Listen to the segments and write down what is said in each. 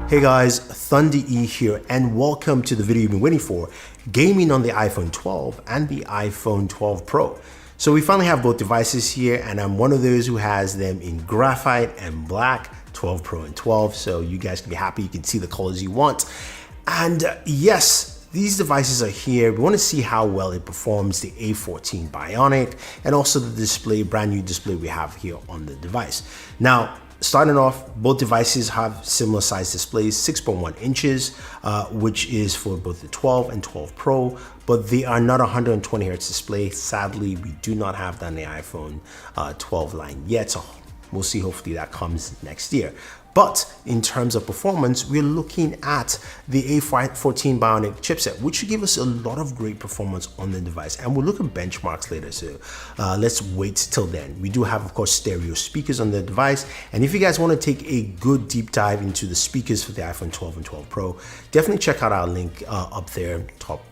Hey guys, Thunder E here and welcome to the video you've been waiting for, gaming on the iPhone 12 and the iPhone 12 Pro. So we finally have both devices here and I'm one of those who has them in graphite and black, 12 Pro and 12, so you guys can be happy, you can see the colors you want. And yes, these devices are here. We want to see how well it performs the A14 Bionic and also the display, brand new display we have here on the device. Now, starting off, both devices have similar size displays, 6.1 inches, which is for both the 12 and 12 Pro, but they are not 120 hertz display. Sadly, we do not have that on the iPhone 12 line yet, so we'll see, hopefully that comes next year. But in terms of performance, we're looking at the A14 Bionic chipset, which should give us a lot of great performance on the device. And we'll look at benchmarks later, so let's wait till then. We do have, of course, stereo speakers on the device. And if you guys want to take a good deep dive into the speakers for the iPhone 12 and 12 Pro, definitely check out our link up there, top,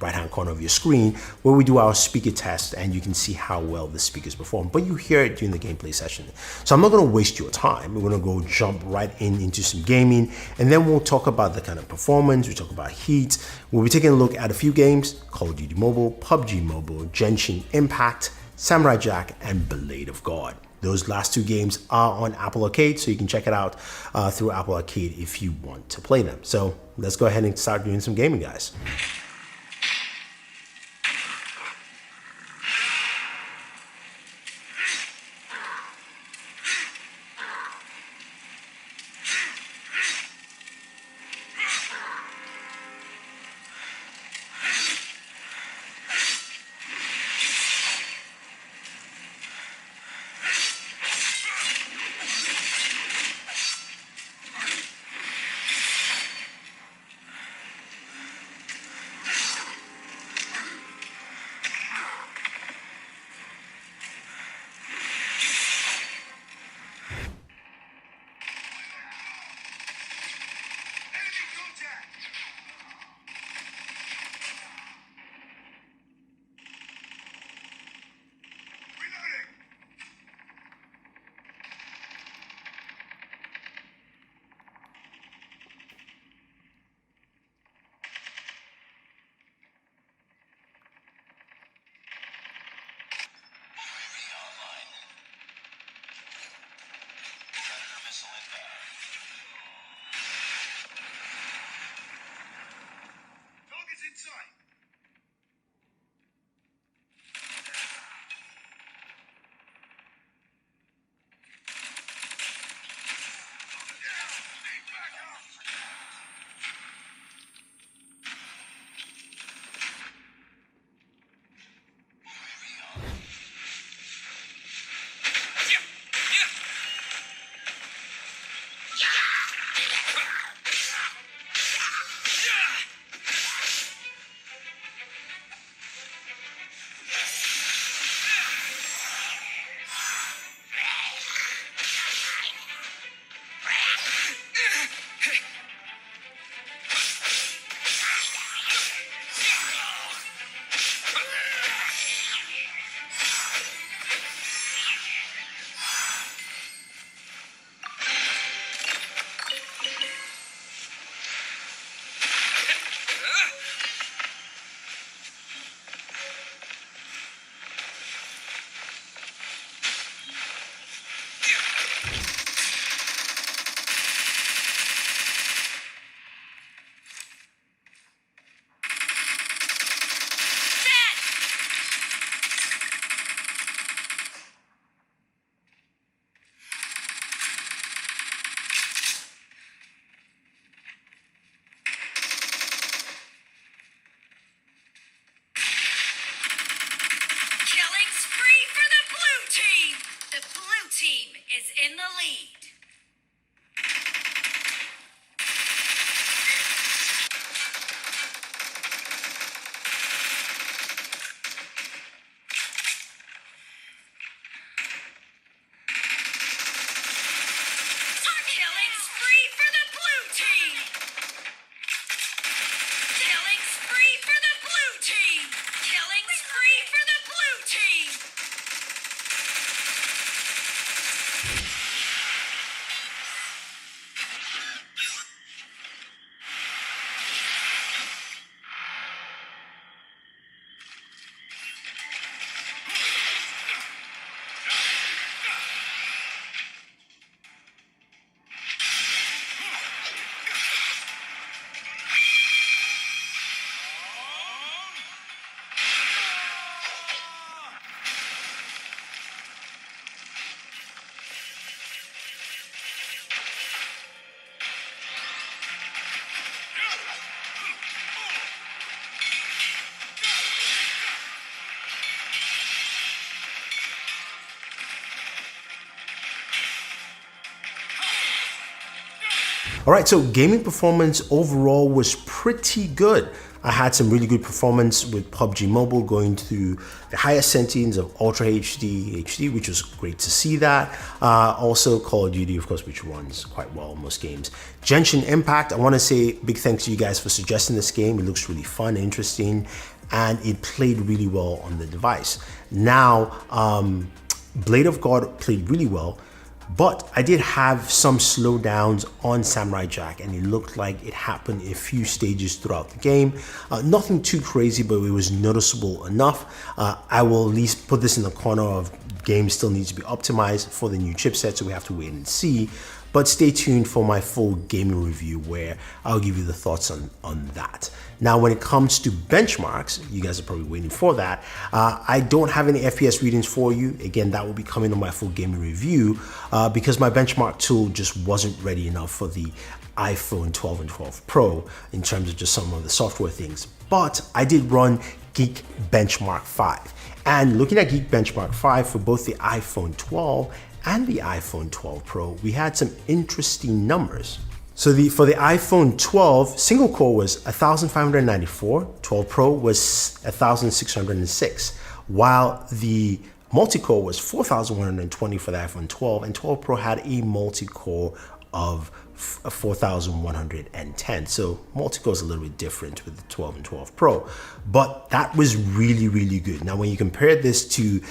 right-hand corner of your screen, where we do our speaker test and you can see how well the speakers perform. But you hear it during the gameplay session. So I'm not going to waste your time. We're going to go jump right into some gaming, and then we'll talk about the kind of performance, we'll talk about heat, we'll be taking a look at a few games: Call of Duty Mobile, PubG Mobile, Genshin Impact, Samurai Jack, and Blade of God. Those last two games are on Apple Arcade, so you can check it out through Apple Arcade if you want to play them. So let's go ahead and start doing some gaming, guys. All right, so gaming performance overall was pretty good. I had some really good performance with PubG Mobile going through the highest settings of Ultra HD, which was great to see that. Also Call of Duty, of course, which runs quite well in most games. Genshin Impact, I want to say big thanks to you guys for suggesting this game. It looks really fun, interesting, and it played really well on the device. Now, Blade of God played really well, but I did have some slowdowns on Samurai Jack, and it looked like it happened in a few stages throughout the game. Nothing too crazy, but it was noticeable enough. I will at least put this in the corner of games still needs to be optimized for the new chipset, so we have to wait and see. But stay tuned for my full gaming review where I'll give you the thoughts on that. Now, when it comes to benchmarks, you guys are probably waiting for that. I don't have any FPS readings for you. Again, that will be coming on my full gaming review because my benchmark tool just wasn't ready enough for the iPhone 12 and 12 Pro in terms of just some of the software things. But I did run Geek Benchmark 5. And looking at Geek Benchmark 5 for both the iPhone 12 and the iPhone 12 Pro, we had some interesting numbers. So for the iPhone 12, single core was 1,594, 12 Pro was 1,606, while the multi-core was 4,120 for the iPhone 12, and 12 Pro had a multi-core of 4,110. So multi-core is a little bit different with the 12 and 12 Pro, but that was really, really good. Now, when you compare this to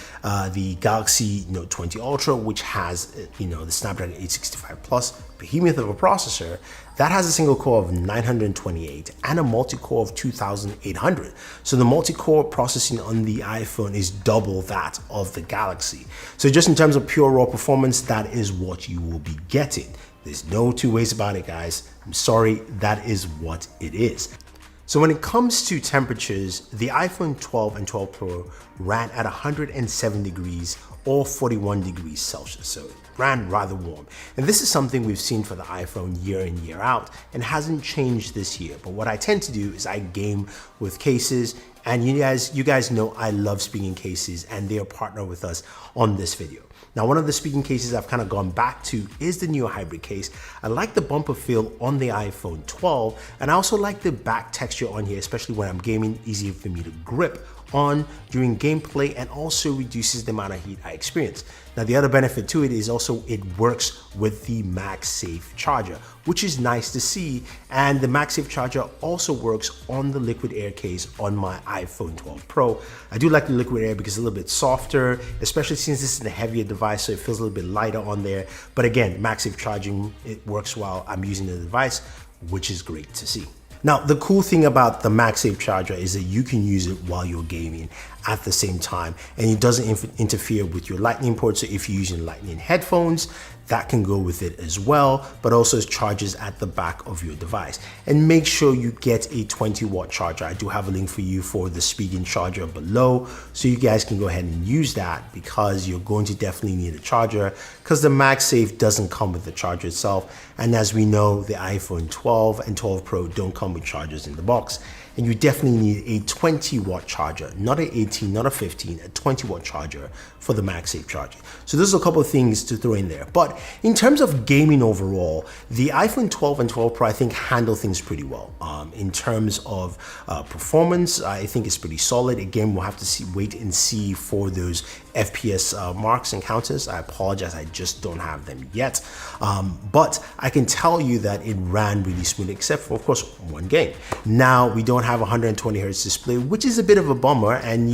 the Galaxy Note 20 Ultra, which has the Snapdragon 865 Plus behemoth of a processor, that has a single core of 928 and a multi-core of 2,800. So the multi-core processing on the iPhone is double that of the Galaxy. So just in terms of pure raw performance, that is what you will be getting. There's no two ways about it, guys. I'm sorry, that is what it is. So when it comes to temperatures, the iPhone 12 and 12 Pro ran at 107 degrees or 41 degrees Celsius. So it ran rather warm. And this is something we've seen for the iPhone year in, year out, and hasn't changed this year. But what I tend to do is I game with cases, and you guys know I love speaking cases, and they are partner with us on this video. Now, one of the speaking cases I've kind of gone back to is the new hybrid case. I like the bumper feel on the iPhone 12, and I also like the back texture on here, especially when I'm gaming, easier for me to grip on during gameplay, and also reduces the amount of heat I experience. Now, the other benefit to it is also it works with the MagSafe charger, which is nice to see, and the MagSafe charger also works on the liquid air case on my iPhone 12 Pro. I do like the liquid air because it's a little bit softer, especially since this is a heavier device, so it feels a little bit lighter on there. But again, MagSafe charging, it works while I'm using the device, which is great to see. Now, the cool thing about the MagSafe charger is that you can use it while you're gaming at the same time, and it doesn't interfere with your Lightning port. So if you're using Lightning headphones, that can go with it as well, but also it charges at the back of your device. And make sure you get a 20-watt charger. I do have a link for you for the speaking charger below, so you guys can go ahead and use that, because you're going to definitely need a charger, because the MagSafe doesn't come with the charger itself. And as we know, the iPhone 12 and 12 Pro don't come with chargers in the box. And you definitely need a 20-watt charger, not an 18, not a 15, a 20-watt charger for the MagSafe charger. So there's a couple of things to throw in there. But in terms of gaming overall, the iPhone 12 and 12 Pro, I think, handle things pretty well. In terms of performance, I think it's pretty solid. Again, we'll have to wait and see for those FPS marks and counters. I apologize, I just don't have them yet. But I can tell you that it ran really smooth, except for, of course, one game. Now, we don't have 120 hertz display, which is a bit of a bummer. And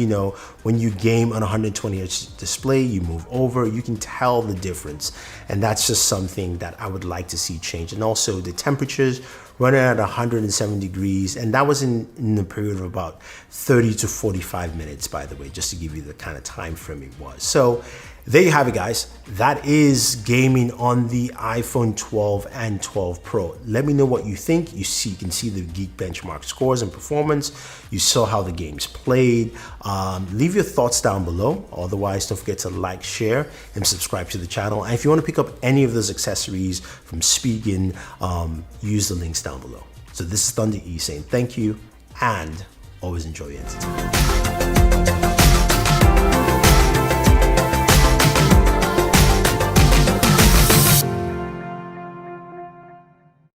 when you game on 120 hertz display, you move over, you can tell the difference. And that's just something that I would like to see change. And also the temperatures running at 107 degrees, and that was in the period of about 30 to 45 minutes, by the way, just to give you the kind of time frame it was. So there you have it, guys. That is gaming on the iPhone 12 and 12 Pro. Let me know what you think. You can see the Geek Benchmark scores and performance. You saw how the games played. Leave your thoughts down below. Otherwise, don't forget to like, share, and subscribe to the channel. And if you want to pick up any of those accessories from Spigen, use the links down below. So this is Thunder E saying thank you, and always enjoy your entertainment.